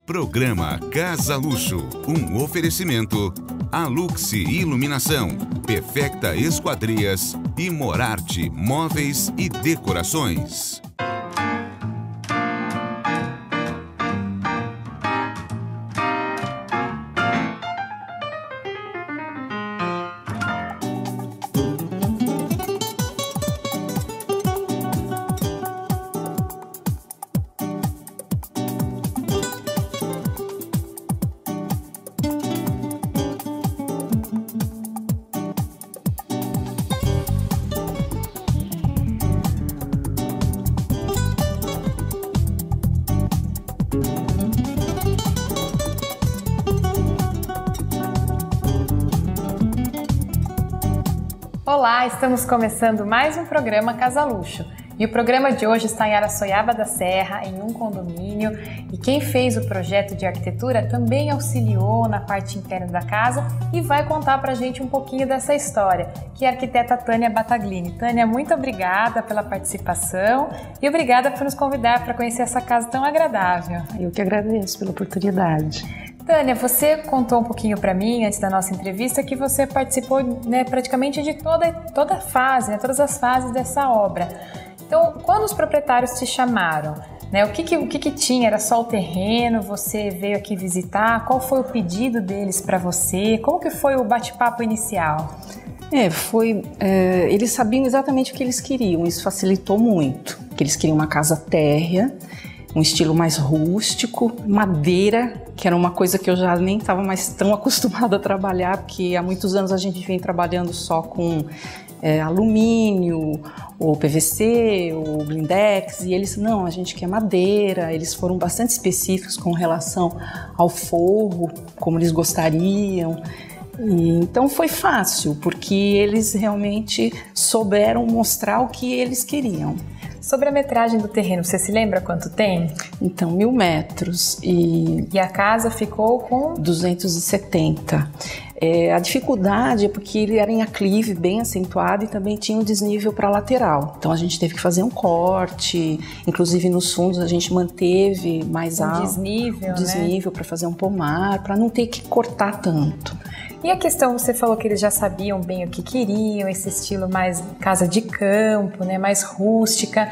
Programa Casa Luxo, um oferecimento Aluxi Iluminação, Perfecta Esquadrias e Morarte Móveis e Decorações. Olá, estamos começando mais um programa Casa Luxo. E o programa de hoje está em Araçoiaba da Serra, em um condomínio. E quem fez o projeto de arquitetura também auxiliou na parte interna da casa e vai contar pra gente um pouquinho dessa história, que é a arquiteta Tânia Battaglini. Tânia, muito obrigada pela participação e obrigada por nos convidar para conhecer essa casa tão agradável. Eu que agradeço pela oportunidade. Tânia, você contou um pouquinho para mim, antes da nossa entrevista, que você participou, praticamente de toda a fase, todas as fases dessa obra. Então, quando os proprietários te chamaram, o que tinha? Era só o terreno? Você veio aqui visitar? Qual foi o pedido deles para você? Como que foi o bate-papo inicial? Eles sabiam exatamente o que eles queriam, isso facilitou muito. Que eles queriam uma casa térrea, um estilo mais rústico, madeira, que era uma coisa que eu já nem estava mais tão acostumada a trabalhar, porque há muitos anos a gente vem trabalhando só com alumínio, ou PVC, ou blindex, e eles, não, a gente quer madeira. Eles foram bastante específicos com relação ao forro, como eles gostariam. Então foi fácil, porque eles realmente souberam mostrar o que eles queriam. Sobre a metragem do terreno, você se lembra quanto tem? Então, 1000 metros. E a casa ficou com? 270. A dificuldade é porque ele era em aclive, bem acentuado, e também tinha um desnível para a lateral. Então a gente teve que fazer um corte, inclusive nos fundos a gente manteve mais alto. Desnível para fazer um pomar, para não ter que cortar tanto. E a questão, você falou que eles já sabiam bem o que queriam, esse estilo mais casa de campo, mais rústica.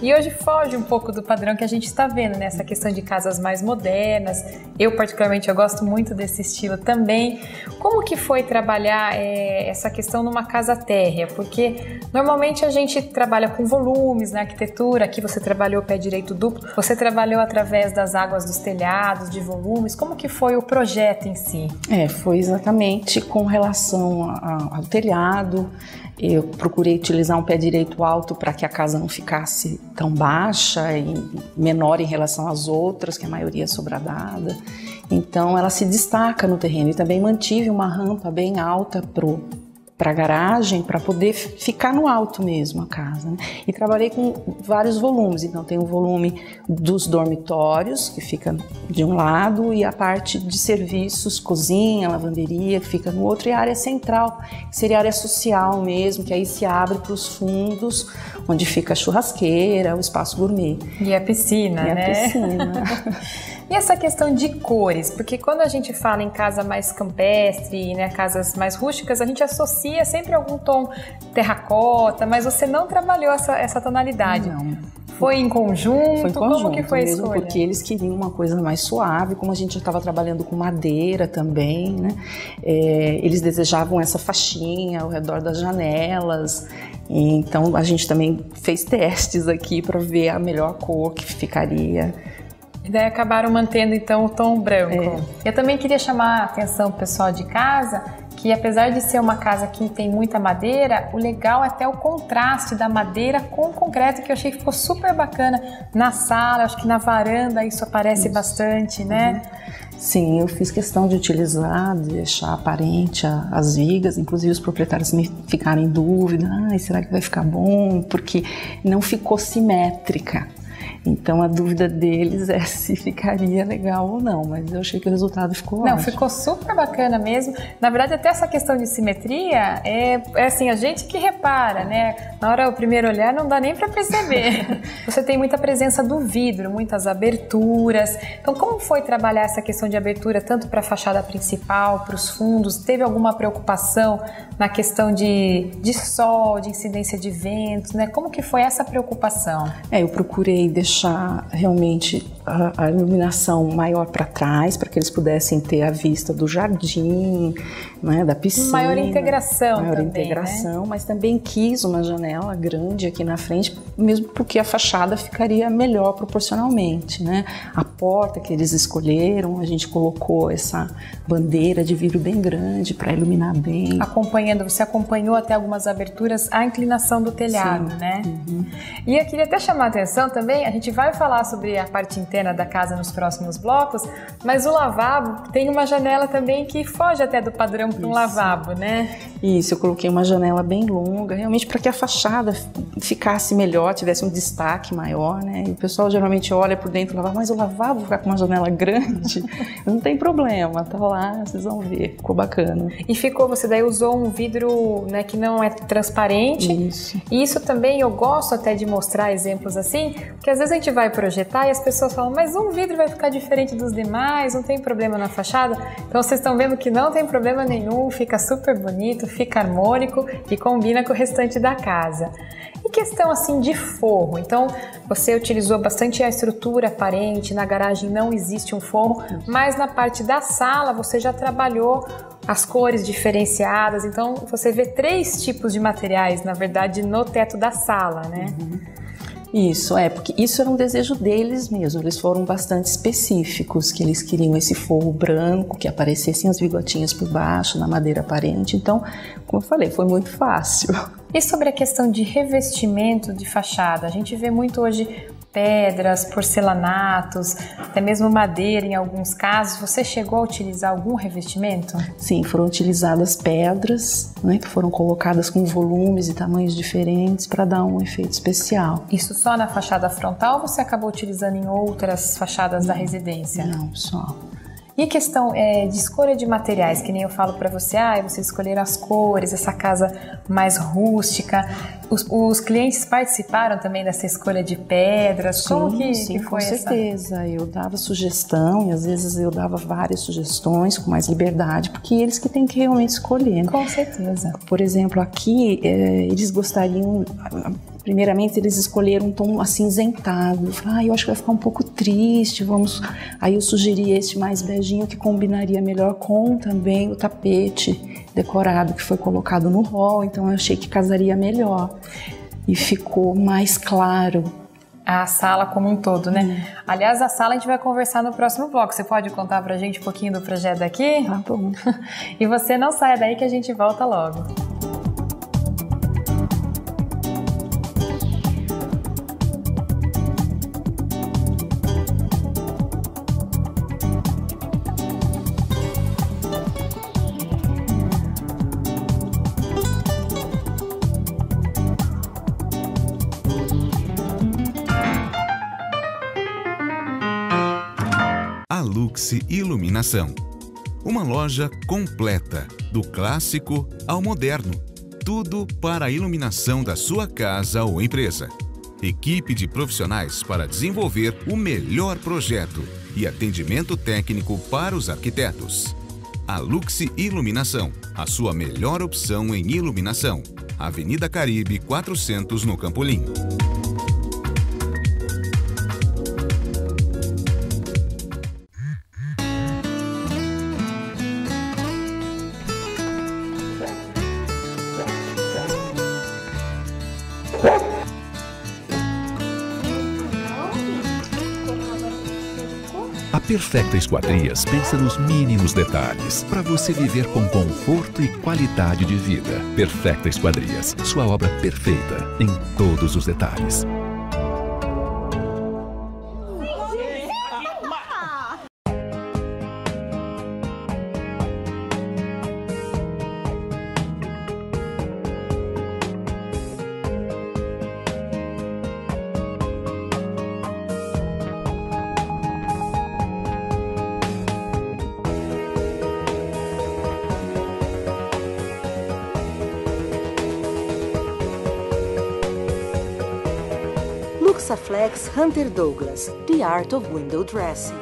E hoje foge um pouco do padrão que a gente está vendo, essa questão de casas mais modernas. Eu, particularmente, eu gosto muito desse estilo também. Como que foi trabalhar essa questão numa casa térrea? Porque normalmente a gente trabalha com volumes na arquitetura. Aqui você trabalhou pé direito duplo. Você trabalhou através das águas dos telhados, de volumes. Como que foi o projeto em si? Foi exatamente com relação ao telhado. Eu procurei utilizar um pé direito alto para que a casa não ficasse tão baixa e menor em relação às outras, que a maioria é sobradada. Então ela se destaca no terreno, e também mantive uma rampa bem alta para a garagem, para poder ficar no alto mesmo a casa. E trabalhei com vários volumes. Então tem o volume dos dormitórios, que fica de um lado, e a parte de serviços, cozinha, lavanderia, que fica no outro, e a área central, que seria a área social mesmo, que aí se abre para os fundos, onde fica a churrasqueira, o espaço gourmet. E a piscina, A piscina. E essa questão de cores, porque quando a gente fala em casa mais campestre, casas mais rústicas, a gente associa sempre algum tom terracota, mas você não trabalhou essa tonalidade. Não. Foi em conjunto? Foi em conjunto, como que foi mesmo, a escolha? porque eles queriam uma coisa mais suave, como a gente já estava trabalhando com madeira também, eles desejavam essa faixinha ao redor das janelas. Então a gente também fez testes aqui para ver a melhor cor que ficaria. E daí acabaram mantendo então o tom branco. Eu também queria chamar a atenção do pessoal de casa, que apesar de ser uma casa que tem muita madeira, o legal é até o contraste da madeira com o concreto, que eu achei que ficou super bacana na sala, acho que na varanda isso aparece bastante, Sim, eu fiz questão de utilizar, de deixar aparente as vigas, inclusive os proprietários me ficaram em dúvida, será que vai ficar bom? Porque não ficou simétrica. Então a dúvida deles é se ficaria legal ou não, mas eu achei que o resultado ficou ótimo. Não, ficou super bacana mesmo. Na verdade, até essa questão de simetria é assim, a gente que repara, né? Na hora, o primeiro olhar, não dá nem para perceber. Você tem muita presença do vidro, muitas aberturas. Então, como foi trabalhar essa questão de abertura tanto para a fachada principal, para os fundos? Teve alguma preocupação na questão de sol, de incidência de ventos, né? Como que foi essa preocupação? Eu procurei deixar realmente a iluminação maior para trás, para que eles pudessem ter a vista do jardim, né, da piscina. Maior integração Maior também, integração, né? Mas também quis uma janela grande aqui na frente, mesmo porque a fachada ficaria melhor proporcionalmente, né? A porta que eles escolheram, a gente colocou essa bandeira de vidro bem grande para iluminar bem. Você acompanhou até algumas aberturas a inclinação do telhado, sim, né? Uhum. E eu queria até chamar a atenção também, a gente vai falar sobre a parte interna da casa nos próximos blocos, mas o lavabo tem uma janela também que foge até do padrão para um lavabo, né? Isso, eu coloquei uma janela bem longa, realmente para que a fachada ficasse melhor, tivesse um destaque maior, né? E o pessoal geralmente olha por dentro do lavabo, mas o lavabo ficar com uma janela grande, não tem problema, tá lá, vocês vão ver, ficou bacana. E você daí usou um vidro, né, que não é transparente. Isso. E isso também eu gosto até de mostrar exemplos assim, porque às vezes a gente vai projetar e as pessoas falam, mas um vidro vai ficar diferente dos demais, não tem problema na fachada. Então vocês estão vendo que não tem problema nenhum, fica super bonito, fica harmônico e combina com o restante da casa. E questão assim de forro, então você utilizou bastante a estrutura aparente, na garagem não existe um forro, mas na parte da sala você já trabalhou as cores diferenciadas, então você vê 3 tipos de materiais, na verdade, no teto da sala, né? Uhum. Isso, porque isso era um desejo deles mesmo, eles foram bastante específicos, que eles queriam esse forro branco, que aparecessem as bigotinhas por baixo, na madeira aparente, então, como eu falei, foi muito fácil. E sobre a questão de revestimento de fachada, a gente vê muito hoje pedras, porcelanatos, até mesmo madeira em alguns casos. Você chegou a utilizar algum revestimento? Sim, foram utilizadas pedras, né, que foram colocadas com volumes e tamanhos diferentes para dar um efeito especial. Isso só na fachada frontal ou você acabou utilizando em outras fachadas da residência? Não, só. E a questão de escolha de materiais, que nem eu falo para você, vocês escolheram as cores, essa casa mais rústica. Os clientes participaram também dessa escolha de pedras? Como que foi com certeza. Eu dava sugestão e às vezes eu dava várias sugestões com mais liberdade, porque eles que têm que realmente escolher. Com certeza. Por exemplo, aqui eles gostariam... Primeiramente, eles escolheram um tom acinzentado. Eu falei, eu acho que vai ficar um pouco triste, vamos... Aí eu sugeri este mais beijinho, que combinaria melhor com também o tapete decorado que foi colocado no hall, então eu achei que casaria melhor. E ficou mais claro. A sala como um todo, né? Aliás, a sala a gente vai conversar no próximo bloco. Você pode contar pra gente um pouquinho do projeto daqui? Tá bom. E você não saia daí que a gente volta logo. Luxe Iluminação. Uma loja completa, do clássico ao moderno. Tudo para a iluminação da sua casa ou empresa. Equipe de profissionais para desenvolver o melhor projeto e atendimento técnico para os arquitetos. A Luxe Iluminação, a sua melhor opção em iluminação. Avenida Caribe 400 no Campolim. A Perfecta Esquadrias pensa nos mínimos detalhes para você viver com conforto e qualidade de vida. Perfecta Esquadrias, sua obra perfeita em todos os detalhes. Axaflex Hunter Douglas, The Art of Window Dressing.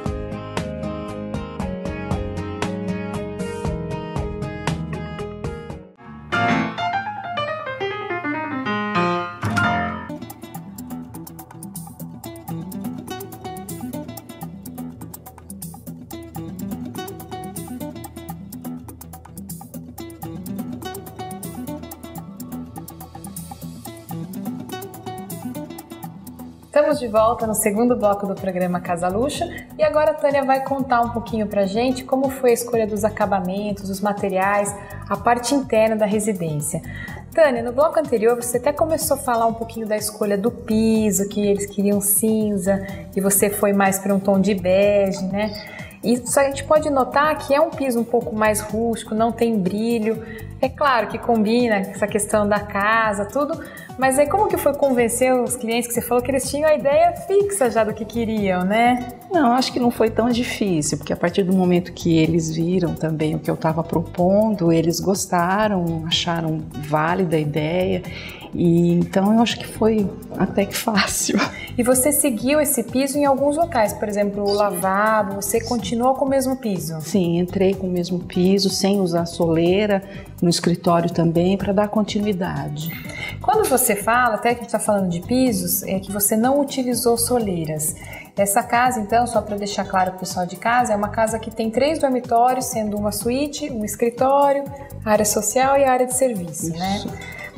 Estamos de volta no segundo bloco do programa Casa Luxo e agora a Tânia vai contar um pouquinho pra gente como foi a escolha dos acabamentos, dos materiais, a parte interna da residência. Tânia, no bloco anterior você até começou a falar um pouquinho da escolha do piso, que eles queriam cinza e você foi mais para um tom de bege, né? E só a gente pode notar que é um piso um pouco mais rústico, não tem brilho. É claro que combina com essa questão da casa, tudo, mas aí como que foi convencer os clientes que você falou que eles tinham a ideia fixa já do que queriam, né? Não, acho que não foi tão difícil, porque a partir do momento que eles viram também o que eu estava propondo, eles gostaram, acharam válida a ideia, e então eu acho que foi até que fácil. E você seguiu esse piso em alguns locais, por exemplo, o lavabo, você continuou com o mesmo piso? Sim, entrei com o mesmo piso, sem usar soleira, no escritório também, para dar continuidade. Quando você fala, até que a gente está falando de pisos, é que você não utilizou soleiras. Essa casa, então, só para deixar claro para o pessoal de casa, é uma casa que tem 3 dormitórios, sendo uma suíte, um escritório, área social e área de serviço, né?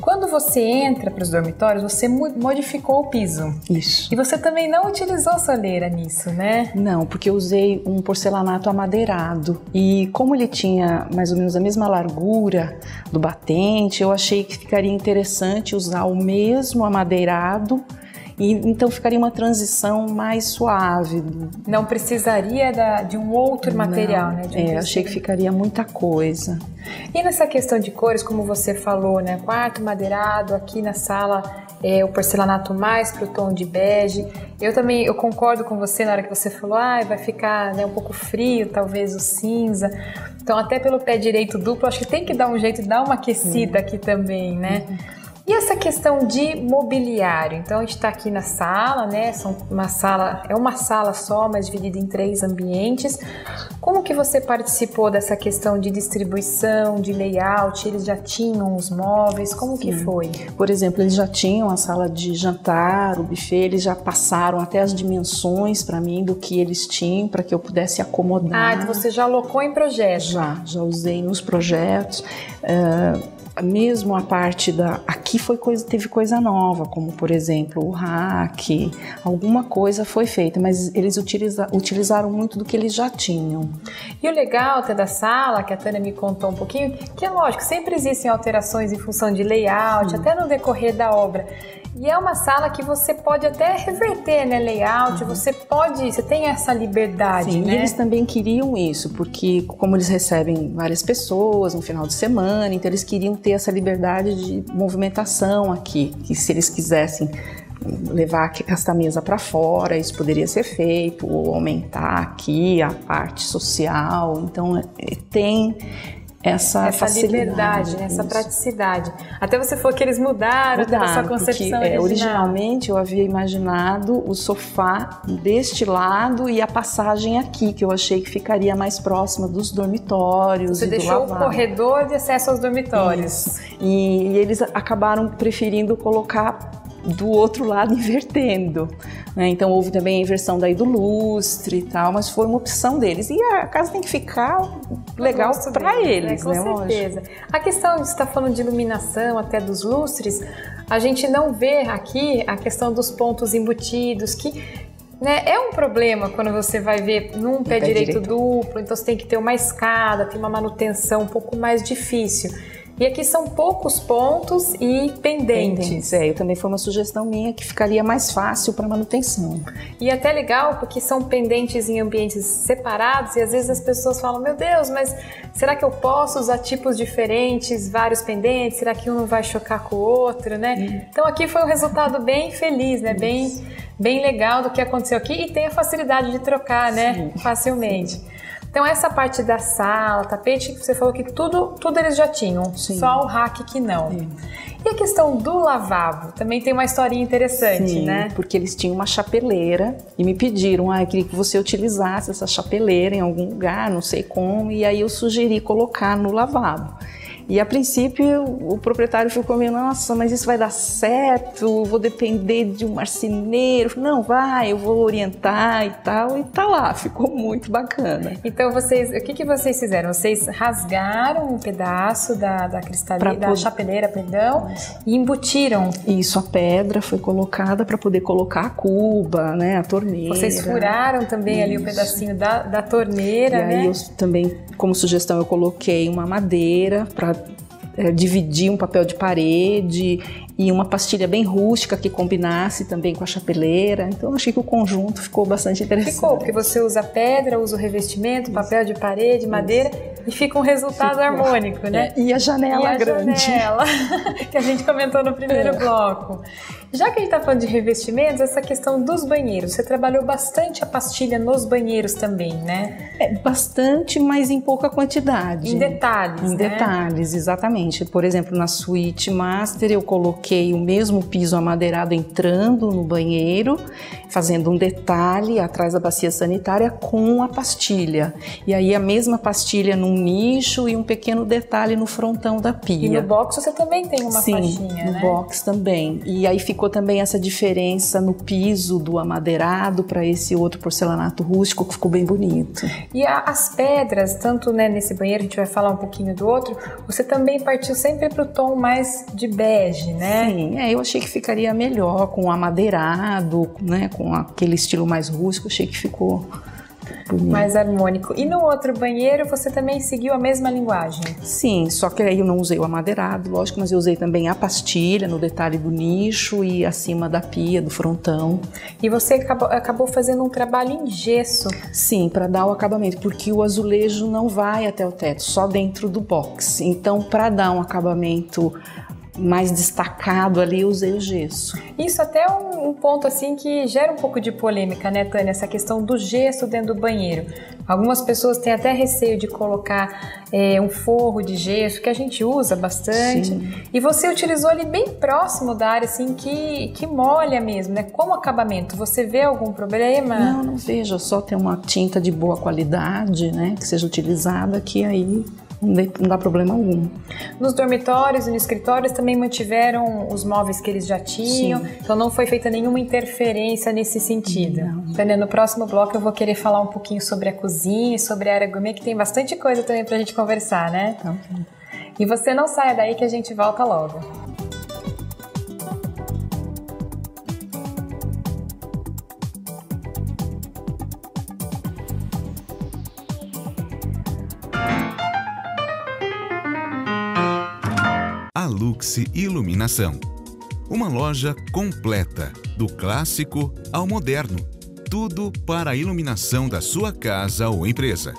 Quando você entra para os dormitórios, você modificou o piso. Isso. E você também não utilizou soleira nisso, né? Não, porque eu usei um porcelanato amadeirado. E como ele tinha mais ou menos a mesma largura do batente, eu achei que ficaria interessante usar o mesmo amadeirado. E então ficaria uma transição mais suave. Não precisaria de um outro material, né? Achei que ficaria muita coisa. E nessa questão de cores, como você falou, né? Quarto madeirado, aqui na sala o porcelanato mais pro tom de bege. Eu concordo com você na hora que você falou, vai ficar, né, um pouco frio, talvez o cinza. Então até pelo pé direito duplo, acho que tem que dar um jeito de dar uma aquecida aqui também, né? E essa questão de mobiliário? Então a gente está aqui na sala, né? É uma sala só, mas dividida em 3 ambientes. Como que você participou dessa questão de distribuição, de layout? Eles já tinham os móveis? Como que foi? Por exemplo, eles já tinham a sala de jantar, o buffet, eles já passaram até as dimensões para mim do que eles tinham, para que eu pudesse acomodar. Então você já alocou em projeto? Já usei nos projetos. Mesmo a parte aqui teve coisa nova, como por exemplo o rack, alguma coisa foi feita, mas eles utilizaram muito do que eles já tinham. E o legal até da sala, que a Tânia me contou um pouquinho, que é lógico, sempre existem alterações em função de layout, até no decorrer da obra. E é uma sala que você pode até reverter, né, layout, você tem essa liberdade, Sim, né? E eles também queriam isso, porque como eles recebem várias pessoas no final de semana, então eles queriam ter essa liberdade de movimentação aqui, que se eles quisessem levar esta mesa para fora, isso poderia ser feito, ou aumentar aqui a parte social, então tem essa liberdade, né? Essa praticidade. Até você falou que eles mudaram a sua concepção porque, original. Originalmente eu havia imaginado o sofá deste lado e a passagem aqui, que eu achei que ficaria mais próxima dos dormitórios. Você deixou o corredor de acesso aos dormitórios. Isso. E eles acabaram preferindo colocar do outro lado, invertendo, né? Então houve também a inversão daí do lustre e tal, mas foi uma opção deles, e a casa tem que ficar legal para eles, né? Com certeza. A questão de você estar falando de iluminação, até dos lustres, a gente não vê aqui a questão dos pontos embutidos, que, né, é um problema quando você vai ver num pé direito duplo, então você tem que ter uma escada, tem uma manutenção um pouco mais difícil. E aqui são poucos pontos e pendentes. Também foi uma sugestão minha que ficaria mais fácil para manutenção. E até legal porque são pendentes em ambientes separados e às vezes as pessoas falam, meu Deus, mas será que eu posso usar tipos diferentes, vários pendentes? Será que um não vai chocar com o outro, né? Então aqui foi um resultado bem feliz, né? Bem legal do que aconteceu aqui e tem a facilidade de trocar, né? Facilmente. Então essa parte da sala, tapete, você falou que tudo eles já tinham, Sim. só o rack que não. E a questão do lavabo, também tem uma historinha interessante, Sim, né? porque eles tinham uma chapeleira e me pediram, eu queria que você utilizasse essa chapeleira em algum lugar, não sei como, e aí eu sugeri colocar no lavabo. E a princípio o proprietário ficou meio, nossa, mas isso vai dar certo, vou depender de um marceneiro. Não, vai, eu vou orientar e tal, e tá lá, ficou muito bacana. Então o que vocês fizeram? Vocês rasgaram um pedaço da cristaleira, da chapeleira, perdão, e embutiram. Isso, a pedra foi colocada para poder colocar a cuba, né, a torneira. Vocês furaram também ali o pedacinho da torneira, e né? aí eu também, como sugestão, eu coloquei uma madeira para dividir um papel de parede e uma pastilha bem rústica que combinasse também com a chapeleira. Então eu achei que o conjunto ficou bastante interessante. Ficou, porque você usa pedra, usa o revestimento, papel de parede, madeira, e fica um resultado harmônico, né? E a janela grande. Janela, que a gente comentou no primeiro bloco. Já que a gente está falando de revestimentos, essa questão dos banheiros, você trabalhou bastante a pastilha nos banheiros também, né? Bastante, mas em pouca quantidade. Em detalhes, Em detalhes, exatamente. Por exemplo, na suíte master eu coloquei o mesmo piso amadeirado entrando no banheiro, fazendo um detalhe atrás da bacia sanitária com a pastilha. E aí a mesma pastilha num nicho e um pequeno detalhe no frontão da pia. E no box você também tem uma Sim, faixinha, no né? box também. E aí ficou também essa diferença no piso do amadeirado para esse outro porcelanato rústico, que ficou bem bonito. E as pedras, tanto né, nesse banheiro, a gente vai falar um pouquinho do outro, você também partiu sempre para o tom mais de bege, né? Sim, eu achei que ficaria melhor com o amadeirado, né, com aquele estilo mais rústico, achei que ficou bonito. Mais harmônico. E no outro banheiro você também seguiu a mesma linguagem? Sim, só que aí eu não usei o amadeirado, lógico, mas eu usei também a pastilha no detalhe do nicho e acima da pia, do frontão. E você acabou fazendo um trabalho em gesso. Sim, para dar o acabamento, porque o azulejo não vai até o teto, só dentro do box. Então, para dar um acabamento mais destacado ali, eu usei o gesso. Isso até é um ponto assim que gera um pouco de polêmica, né, Tânia? Essa questão do gesso dentro do banheiro. Algumas pessoas têm até receio de colocar um forro de gesso, que a gente usa bastante. Sim. E você utilizou ali bem próximo da área, assim, que molha mesmo, né? Como acabamento, você vê algum problema? Não vejo, só ter uma tinta de boa qualidade, né, que seja utilizada, que aí não dá problema algum. Nos dormitórios e no escritório também mantiveram os móveis que eles já tinham. Sim. Então não foi feita nenhuma interferência nesse sentido. Tânia, no próximo bloco eu vou querer falar um pouquinho sobre a cozinha e sobre a área gourmet, que tem bastante coisa também pra gente conversar, né? Okay. E você não saia daí que a gente volta logo. A Luxe Iluminação. Uma loja completa, do clássico ao moderno. Tudo para a iluminação da sua casa ou empresa.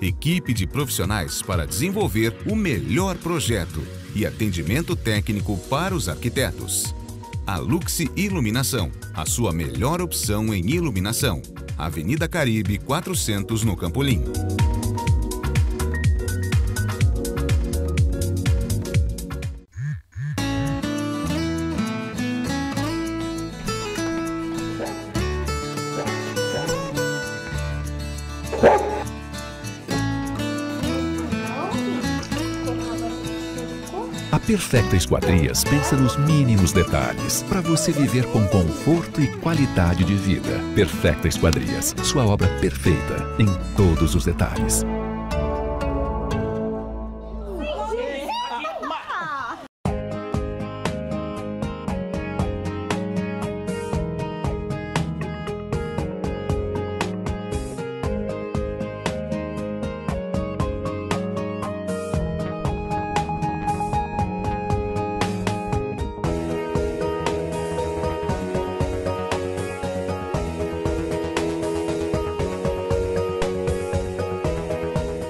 Equipe de profissionais para desenvolver o melhor projeto e atendimento técnico para os arquitetos. A Luxe Iluminação, a sua melhor opção em iluminação. Avenida Caribe 400 no Campolim. A Perfecta Esquadrias pensa nos mínimos detalhes para você viver com conforto e qualidade de vida. Perfecta Esquadrias, sua obra perfeita em todos os detalhes.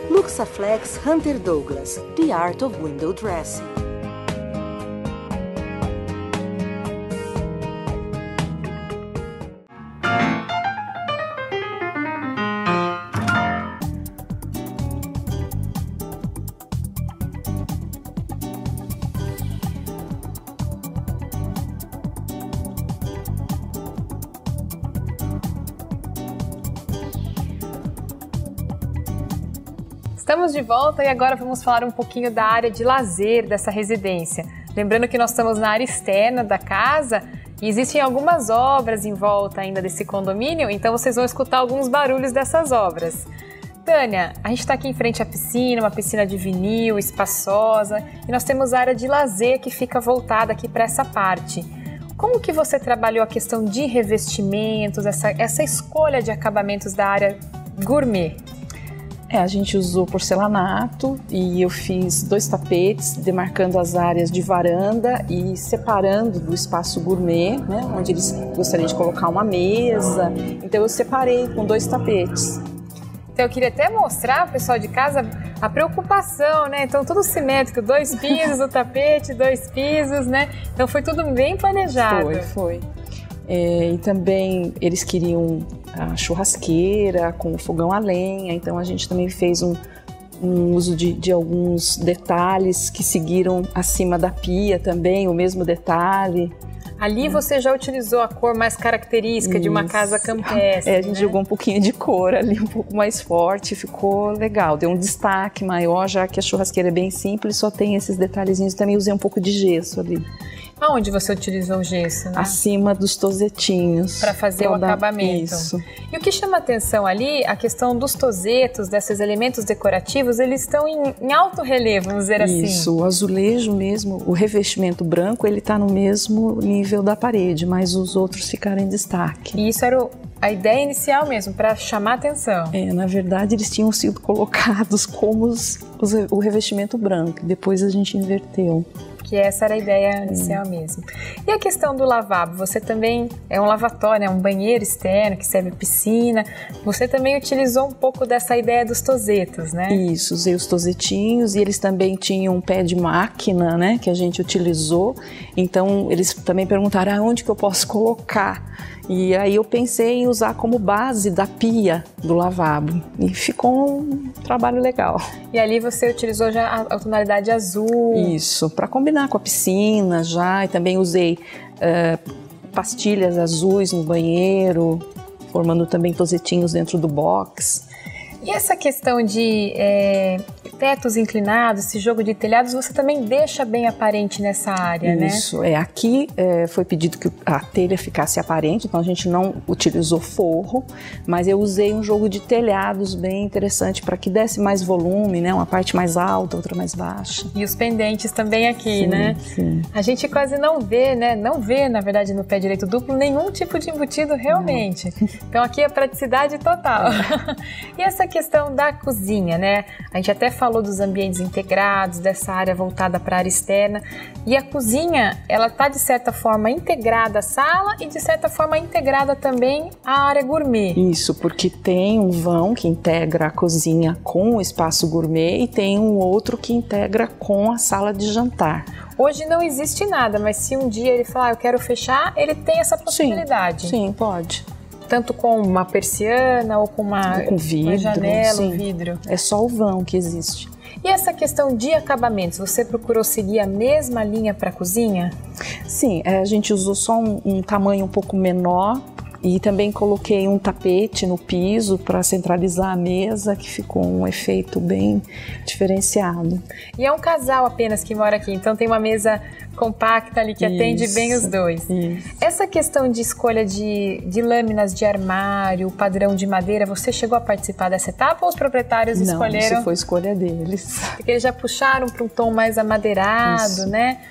Luxaflex Hunter Douglas, The Art of Window Dressing. Estamos de volta e agora vamos falar um pouquinho da área de lazer dessa residência. Lembrando que nós estamos na área externa da casa e existem algumas obras em volta ainda desse condomínio, então vocês vão escutar alguns barulhos dessas obras. Tânia, a gente está aqui em frente à piscina, uma piscina de vinil, espaçosa, e nós temos a área de lazer que fica voltada aqui para essa parte. Como que você trabalhou a questão de revestimentos, essa escolha de acabamentos da área gourmet? A gente usou porcelanato e eu fiz 2 tapetes, demarcando as áreas de varanda e separando do espaço gourmet, né, onde eles gostariam de colocar uma mesa. Então eu separei com 2 tapetes. Então eu queria até mostrar ao pessoal de casa a preocupação, né? Então tudo simétrico, 2 pisos, o tapete, 2 pisos, né? Então foi tudo bem planejado. Foi. E também eles queriam a churrasqueira com o fogão a lenha, então a gente também fez um uso de alguns detalhes que seguiram acima da pia também, o mesmo detalhe. Ali você já utilizou a cor mais característica de uma casa campestre. A gente jogou um pouquinho de cor ali, um pouco mais forte, ficou legal, deu um destaque maior, já que a churrasqueira é bem simples, só tem esses detalhezinhos. Também usei um pouco de gesso ali. Aonde você utilizou o gesso, né? Acima dos tozetinhos. Para fazer o acabamento. Isso. E o que chama atenção ali, a questão dos tozetos, desses elementos decorativos, eles estão em alto relevo, vamos dizer assim. Isso, o azulejo mesmo, o revestimento branco, ele está no mesmo nível da parede, mas os outros ficaram em destaque. E isso era a ideia inicial mesmo, para chamar atenção. Na verdade, eles tinham sido colocados como o revestimento branco, depois a gente inverteu. Que essa era a ideia inicial mesmo. E a questão do lavabo, você também é um lavatório, é um banheiro externo que serve piscina, você também utilizou um pouco dessa ideia dos tozetos, né? Isso, usei os tozetinhos e eles também tinham um pé de máquina, né, que a gente utilizou, então eles também perguntaram aonde que eu posso colocar. E aí eu pensei em usar como base da pia do lavabo e ficou um trabalho legal. E ali você utilizou já a tonalidade azul. Isso, para combinar com a piscina já, e também usei pastilhas azuis no banheiro, formando também tozetinhos dentro do box. E essa questão de tetos inclinados, esse jogo de telhados, você também deixa bem aparente nessa área, né? Isso, aqui foi pedido que a telha ficasse aparente, então a gente não utilizou forro, mas eu usei um jogo de telhados bem interessante para que desse mais volume, né? Uma parte mais alta, outra mais baixa. E os pendentes também aqui, sim, né? Sim. A gente quase não vê, né? Não vê, na verdade, no pé direito duplo, nenhum tipo de embutido realmente. Não. Então aqui é praticidade total. E essa questão da cozinha, né? A gente até falou dos ambientes integrados, dessa área voltada para a área externa. E a cozinha, ela está de certa forma integrada à sala e de certa forma integrada também à área gourmet. Isso, porque tem um vão que integra a cozinha com o espaço gourmet e tem um outro que integra com a sala de jantar. Hoje não existe nada, mas se um dia ele falar, eu quero fechar, ele tem essa possibilidade. Sim, pode. Tanto com uma persiana ou com vidro, uma janela, sim. um vidro. É só o vão que existe. E essa questão de acabamentos, você procurou seguir a mesma linha para a cozinha? Sim, a gente usou só um tamanho um pouco menor e também coloquei um tapete no piso para centralizar a mesa, que ficou um efeito bem diferenciado. E é um casal apenas que mora aqui, então tem uma mesa compacta ali que atende bem os dois. Isso. Essa questão de escolha de lâminas de armário, padrão de madeira, você chegou a participar dessa etapa ou os proprietários escolheram? Não, isso foi escolha deles. Porque eles já puxaram para um tom mais amadeirado, isso, né?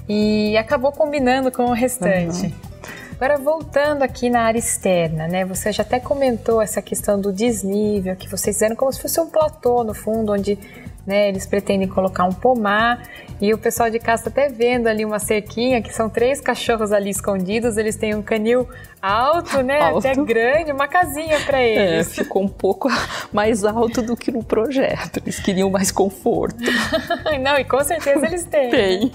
E acabou combinando com o restante. Uhum. Agora, voltando aqui na área externa, né? Você já até comentou essa questão do desnível, que vocês fizeram como se fosse um platô, no fundo, onde, né, eles pretendem colocar um pomar. E o pessoal de casa está até vendo ali uma cerquinha, que são 3 cachorros ali escondidos. Eles têm um canil alto, né? Alto. Até grande, uma casinha para eles. Ficou um pouco mais alto do que no projeto. Eles queriam mais conforto. Não, e com certeza eles têm. Tem.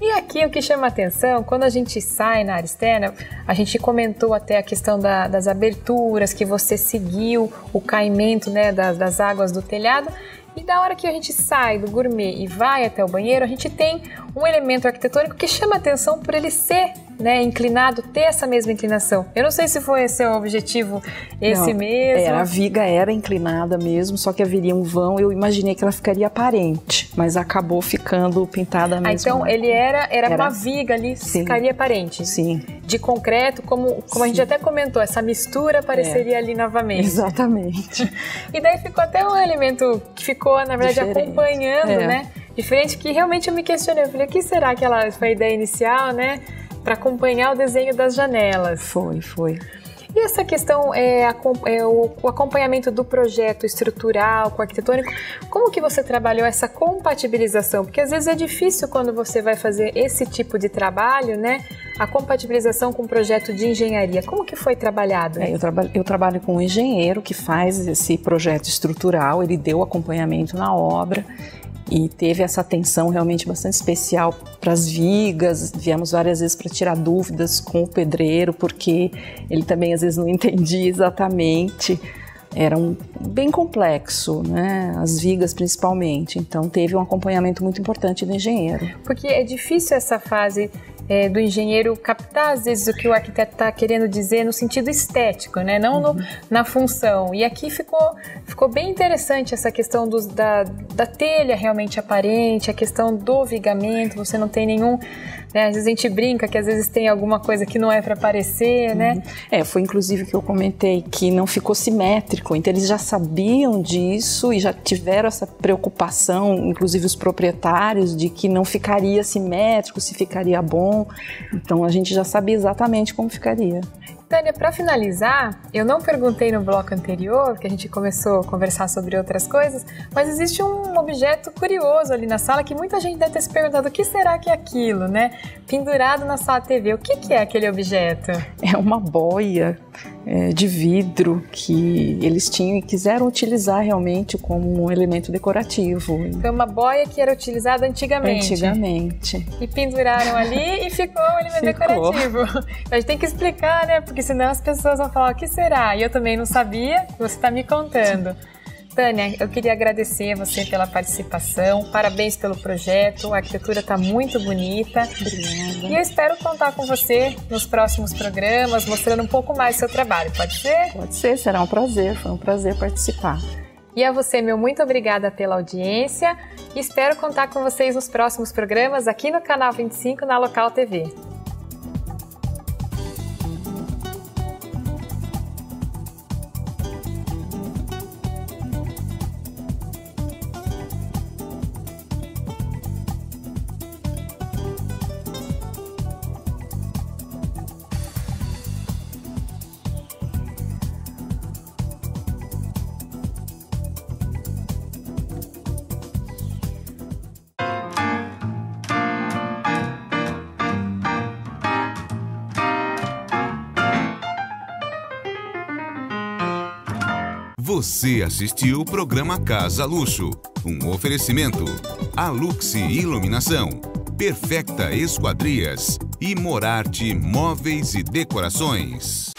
E aqui o que chama a atenção, quando a gente sai na área externa, a gente comentou até a questão das aberturas, que você seguiu o caimento, né, das águas do telhado. E da hora que a gente sai do gourmet e vai até o banheiro, a gente tem um elemento arquitetônico que chama a atenção por ele ser né, inclinado, ter essa mesma inclinação. Eu não sei se foi esse o objetivo, esse mesmo. A viga era inclinada mesmo, só que haveria um vão. Eu imaginei que ela ficaria aparente, mas acabou ficando pintada mesmo. Então ele era uma viga ali, ficaria aparente. Sim. De concreto, como a gente até comentou, essa mistura apareceria ali novamente. Exatamente. E daí ficou até um elemento que ficou, na verdade, acompanhando, né? Diferente, que realmente eu me questionei. Eu falei, o que será que foi a ideia inicial, né? Para acompanhar o desenho das janelas. Foi. E essa questão, o acompanhamento do projeto estrutural, arquitetônico, como que você trabalhou essa compatibilização? Porque às vezes é difícil quando você vai fazer esse tipo de trabalho, né? A compatibilização com o projeto de engenharia. Como que foi trabalhado? Eu trabalho com um engenheiro que faz esse projeto estrutural, ele deu acompanhamento na obra. E teve essa atenção realmente bastante especial para as vigas. Viemos várias vezes para tirar dúvidas com o pedreiro, porque ele também às vezes não entendia exatamente. Era bem complexo, né? As vigas principalmente. Então teve um acompanhamento muito importante do engenheiro. Porque é difícil essa fase do engenheiro captar às vezes o que o arquiteto está querendo dizer no sentido estético, né? Não na função. E aqui ficou bem interessante essa questão da telha realmente aparente, a questão do vigamento, você não tem nenhum... Né? Às vezes a gente brinca que às vezes tem alguma coisa que não é para aparecer, né? Foi inclusive que eu comentei que não ficou simétrico, então eles já sabiam disso e já tiveram essa preocupação, inclusive os proprietários, de que não ficaria simétrico, se ficaria bom. Então a gente já sabia exatamente como ficaria. Tânia, para finalizar, eu não perguntei no bloco anterior, que a gente começou a conversar sobre outras coisas, mas existe um objeto curioso ali na sala que muita gente deve ter se perguntado o que será que é aquilo, né? Pendurado na sala TV. O que é aquele objeto? É uma boia de vidro que eles tinham e quiseram utilizar realmente como um elemento decorativo. Foi uma boia que era utilizada antigamente. E penduraram ali e ficou um elemento decorativo. A gente tem que explicar, né? Porque senão as pessoas vão falar, o que será? E eu também não sabia, você está me contando. Tânia, eu queria agradecer a você pela participação, parabéns pelo projeto, a arquitetura está muito bonita. Obrigada. E eu espero contar com você nos próximos programas, mostrando um pouco mais do seu trabalho, pode ser? Pode ser, será um prazer, foi um prazer participar. E a você, meu muito obrigada pela audiência e espero contar com vocês nos próximos programas aqui no Canal 25 na Local TV. Você assistiu o programa Casa Luxo, um oferecimento Alux Iluminação, Perfecta Esquadrias e Morarte Móveis e Decorações.